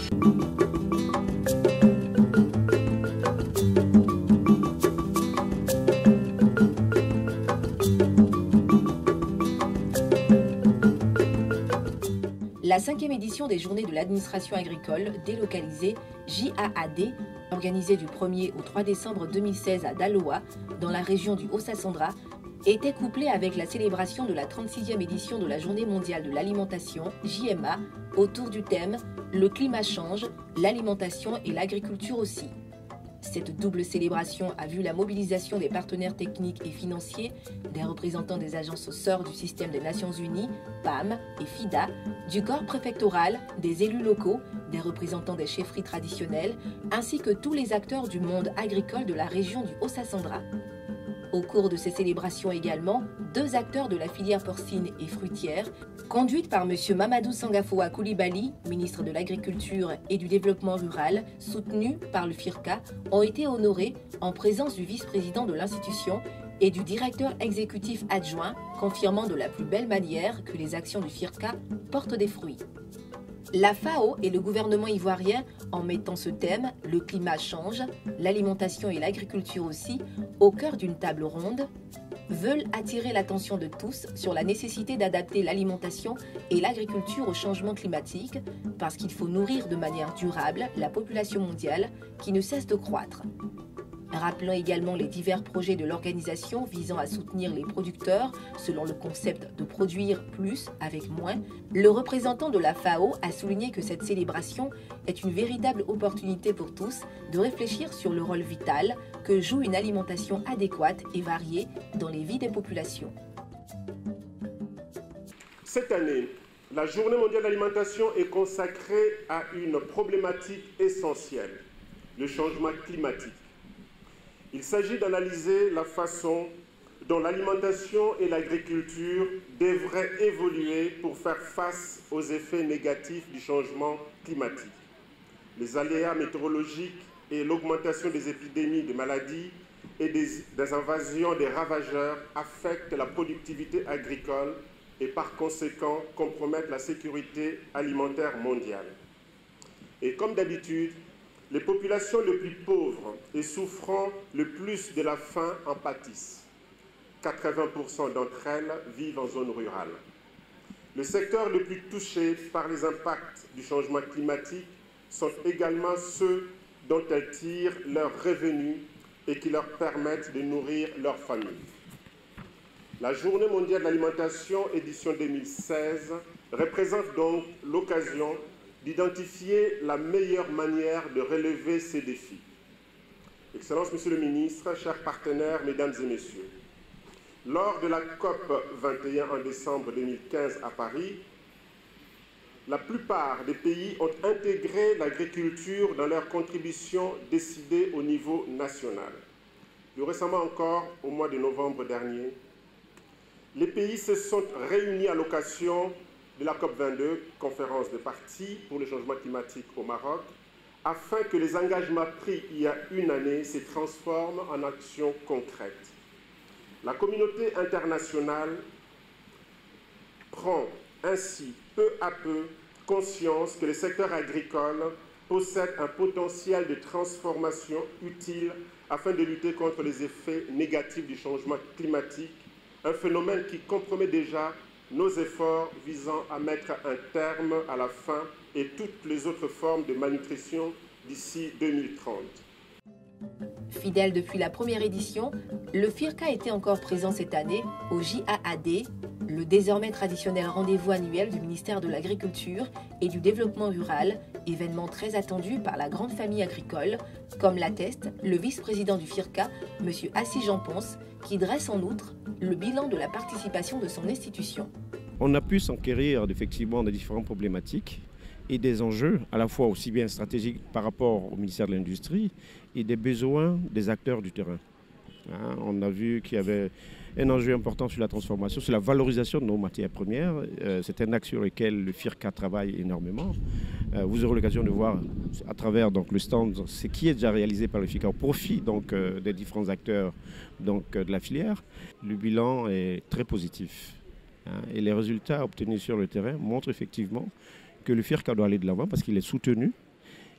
La 5e édition des Journées de l'administration agricole délocalisée JAAD, organisée du 1er au 3 décembre 2016 à Daloa, dans la région du Haut-Sassandra, était couplée avec la célébration de la 36e édition de la Journée mondiale de l'alimentation, JMA, autour du thème « Le climat change, l'alimentation et l'agriculture aussi ». Cette double célébration a vu la mobilisation des partenaires techniques et financiers, des représentants des agences sœurs du système des Nations Unies, PAM et FIDA, du corps préfectoral, des élus locaux, des représentants des chefferies traditionnelles, ainsi que tous les acteurs du monde agricole de la région du Haut-Sassandra. Au cours de ces célébrations également, 2 acteurs de la filière porcine et fruitière, conduite par M. Mamadou Sangafoa Koulibaly, ministre de l'Agriculture et du Développement rural, soutenu par le FIRCA, ont été honorés en présence du vice-président de l'institution et du directeur exécutif adjoint, confirmant de la plus belle manière que les actions du FIRCA portent des fruits. La FAO et le gouvernement ivoirien, en mettant ce thème, le climat change, l'alimentation et l'agriculture aussi, au cœur d'une table ronde, veulent attirer l'attention de tous sur la nécessité d'adapter l'alimentation et l'agriculture au changement climatique, parce qu'il faut nourrir de manière durable la population mondiale qui ne cesse de croître. Rappelant également les divers projets de l'organisation visant à soutenir les producteurs selon le concept de produire plus avec moins, le représentant de la FAO a souligné que cette célébration est une véritable opportunité pour tous de réfléchir sur le rôle vital que joue une alimentation adéquate et variée dans les vies des populations. Cette année, la Journée mondiale de l'alimentation est consacrée à une problématique essentielle, le changement climatique. Il s'agit d'analyser la façon dont l'alimentation et l'agriculture devraient évoluer pour faire face aux effets négatifs du changement climatique. Les aléas météorologiques et l'augmentation des épidémies de maladies et des invasions des ravageurs affectent la productivité agricole et par conséquent compromettent la sécurité alimentaire mondiale. Et comme d'habitude, les populations les plus pauvres et souffrant le plus de la faim en pâtissent. 80% d'entre elles vivent en zone rurale. Le secteur le plus touché par les impacts du changement climatique sont également ceux dont elles tirent leurs revenus et qui leur permettent de nourrir leurs familles. La Journée mondiale de l'alimentation, édition 2016, représente donc l'occasion d'identifier la meilleure manière de relever ces défis. Excellences, Monsieur le Ministre, chers partenaires, Mesdames et Messieurs, lors de la COP 21 en décembre 2015 à Paris, la plupart des pays ont intégré l'agriculture dans leurs contributions décidées au niveau national. Plus récemment encore, au mois de novembre dernier, les pays se sont réunis à l'occasion de la COP 22, conférence de parties pour le changement climatique au Maroc, afin que les engagements pris il y a une année se transforment en actions concrètes. La communauté internationale prend ainsi peu à peu conscience que le secteur agricole possède un potentiel de transformation utile afin de lutter contre les effets négatifs du changement climatique, un phénomène qui compromet déjà nos efforts visant à mettre un terme à la faim et toutes les autres formes de malnutrition d'ici 2030. Fidèle depuis la première édition, le FIRCA était encore présent cette année au JAAD, le désormais traditionnel rendez-vous annuel du ministère de l'Agriculture et du Développement rural, événement très attendu par la grande famille agricole, comme l'atteste le vice-président du FIRCA, M. Assis Jean Ponce, qui dresse en outre le bilan de la participation de son institution. On a pu s'enquérir effectivement des différentes problématiques et des enjeux, à la fois aussi bien stratégiques par rapport au ministère de l'Industrie et des besoins des acteurs du terrain. On a vu qu'il y avait un enjeu important sur la transformation, sur la valorisation de nos matières premières. C'est un axe sur lequel le FIRCA travaille énormément. Vous aurez l'occasion de voir à travers donc, le stand ce qui est déjà réalisé par le FIRCA au profit donc, des différents acteurs donc, de la filière. Le bilan est très positif. Et les résultats obtenus sur le terrain montrent effectivement que le FIRCA doit aller de l'avant parce qu'il est soutenu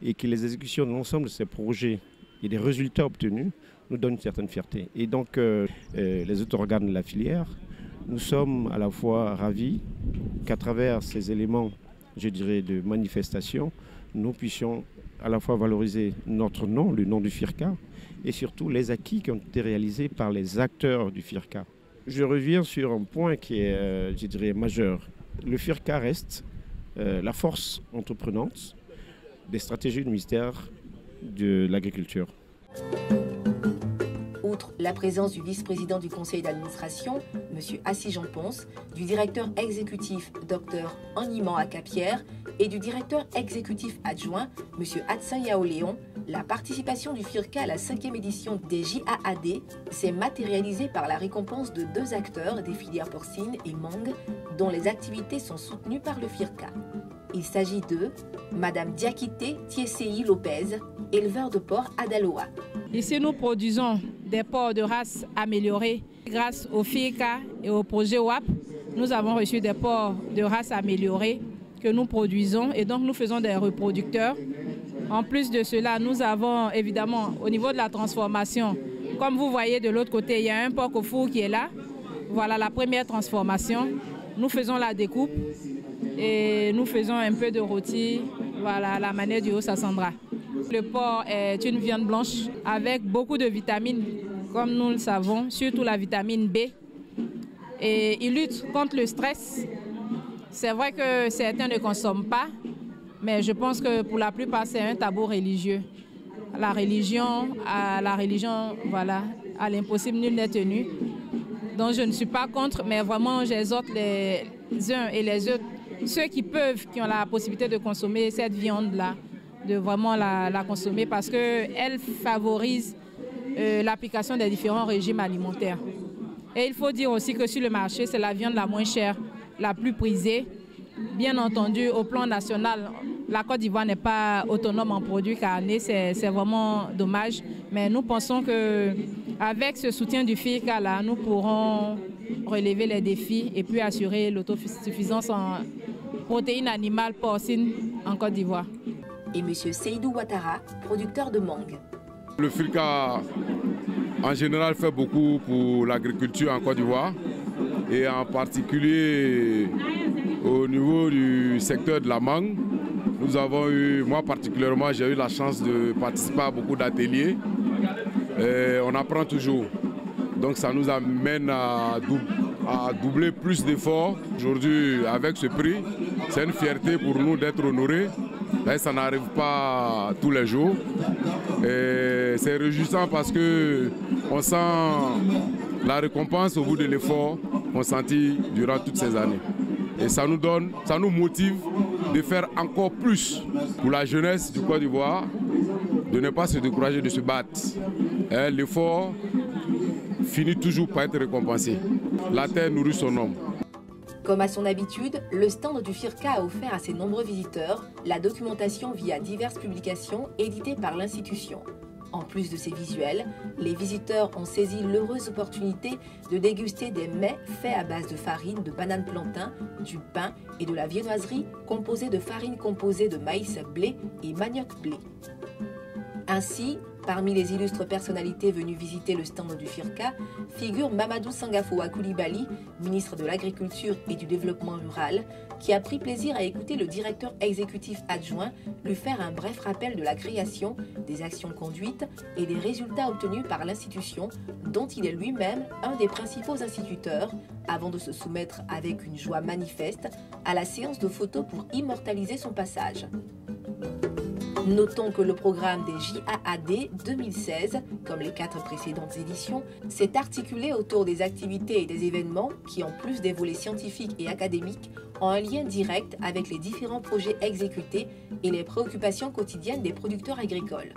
et que les exécutions de l'ensemble de ces projets et des résultats obtenus nous donnent une certaine fierté. Et donc, les autres organes de la filière, nous sommes à la fois ravis qu'à travers ces éléments, je dirais, de manifestation, nous puissions à la fois valoriser notre nom, le nom du FIRCA, et surtout les acquis qui ont été réalisés par les acteurs du FIRCA. Je reviens sur un point qui est, je dirais, majeur. Le FIRCA reste la force entreprenante des stratégies du ministère de l'Agriculture. Outre la présence du vice-président du conseil d'administration, M. Assis Jean Ponce, du directeur exécutif Dr Animan Akapierre et du directeur exécutif adjoint M. Adsin Yao Léon, la participation du FIRCA à la 5e édition des JAAD s'est matérialisée par la récompense de 2 acteurs des filières porcines et mangue dont les activités sont soutenues par le FIRCA. Il s'agit de Mme Diakité Tiesei Lopez, éleveur de porcs à Daloa. Ici, nous produisons des porcs de race améliorée. Grâce au FIRCA et au projet WAP, nous avons reçu des porcs de race améliorée que nous produisons et donc nous faisons des reproducteurs. En plus de cela, nous avons évidemment au niveau de la transformation, comme vous voyez de l'autre côté, il y a un porc au four qui est là. Voilà la première transformation. Nous faisons la découpe et nous faisons un peu de rôti, voilà, à la manière du Haut-Sassandra. Le porc est une viande blanche avec beaucoup de vitamines, comme nous le savons, surtout la vitamine B. Et il lutte contre le stress. C'est vrai que certains ne consomment pas, mais je pense que pour la plupart, c'est un tabou religieux. La religion, voilà, à l'impossible, nul n'est tenu. Donc je ne suis pas contre, mais vraiment j'exhorte les uns et les autres, ceux qui peuvent, qui ont la possibilité de consommer cette viande-là, de vraiment la consommer parce qu'elle favorise l'application des différents régimes alimentaires. Et il faut dire aussi que sur le marché, c'est la viande la moins chère, la plus prisée. Bien entendu, au plan national, la Côte d'Ivoire n'est pas autonome en produits carnés, c'est vraiment dommage. Mais nous pensons qu'avec ce soutien du FIRCA, là, nous pourrons relever les défis et puis assurer l'autosuffisance en protéines animales porcines en Côte d'Ivoire. Et M. Seydou Ouattara, producteur de mangue. Le FIRCA, en général, fait beaucoup pour l'agriculture en Côte d'Ivoire et en particulier au niveau du secteur de la mangue. Nous avons eu, moi particulièrement, j'ai eu la chance de participer à beaucoup d'ateliers. On apprend toujours. Donc ça nous amène à doubler plus d'efforts. Aujourd'hui, avec ce prix, c'est une fierté pour nous d'être honorés. Là, ça n'arrive pas tous les jours. C'est réjouissant parce qu'on sent la récompense au bout de l'effort consenti durant toutes ces années. Et ça nous motive de faire encore plus pour la jeunesse du Côte d'Ivoire, de ne pas se décourager, de se battre. L'effort finit toujours par être récompensé. La terre nourrit son homme. Comme à son habitude, le stand du FIRCA a offert à ses nombreux visiteurs la documentation via diverses publications éditées par l'institution. En plus de ces visuels, les visiteurs ont saisi l'heureuse opportunité de déguster des mets faits à base de farine de banane plantain, du pain et de la viennoiserie composée de farine composée de maïs blé et manioc blé. Ainsi, parmi les illustres personnalités venues visiter le stand du FIRCA, figure Mamadou Sangafoua Koulibaly, ministre de l'Agriculture et du Développement rural, qui a pris plaisir à écouter le directeur exécutif adjoint lui faire un bref rappel de la création, des actions conduites et des résultats obtenus par l'institution, dont il est lui-même un des principaux instituteurs, avant de se soumettre avec une joie manifeste à la séance de photos pour immortaliser son passage. Notons que le programme des JAAD 2016, comme les 4 précédentes éditions, s'est articulé autour des activités et des événements qui, en plus des volets scientifiques et académiques, ont un lien direct avec les différents projets exécutés et les préoccupations quotidiennes des producteurs agricoles.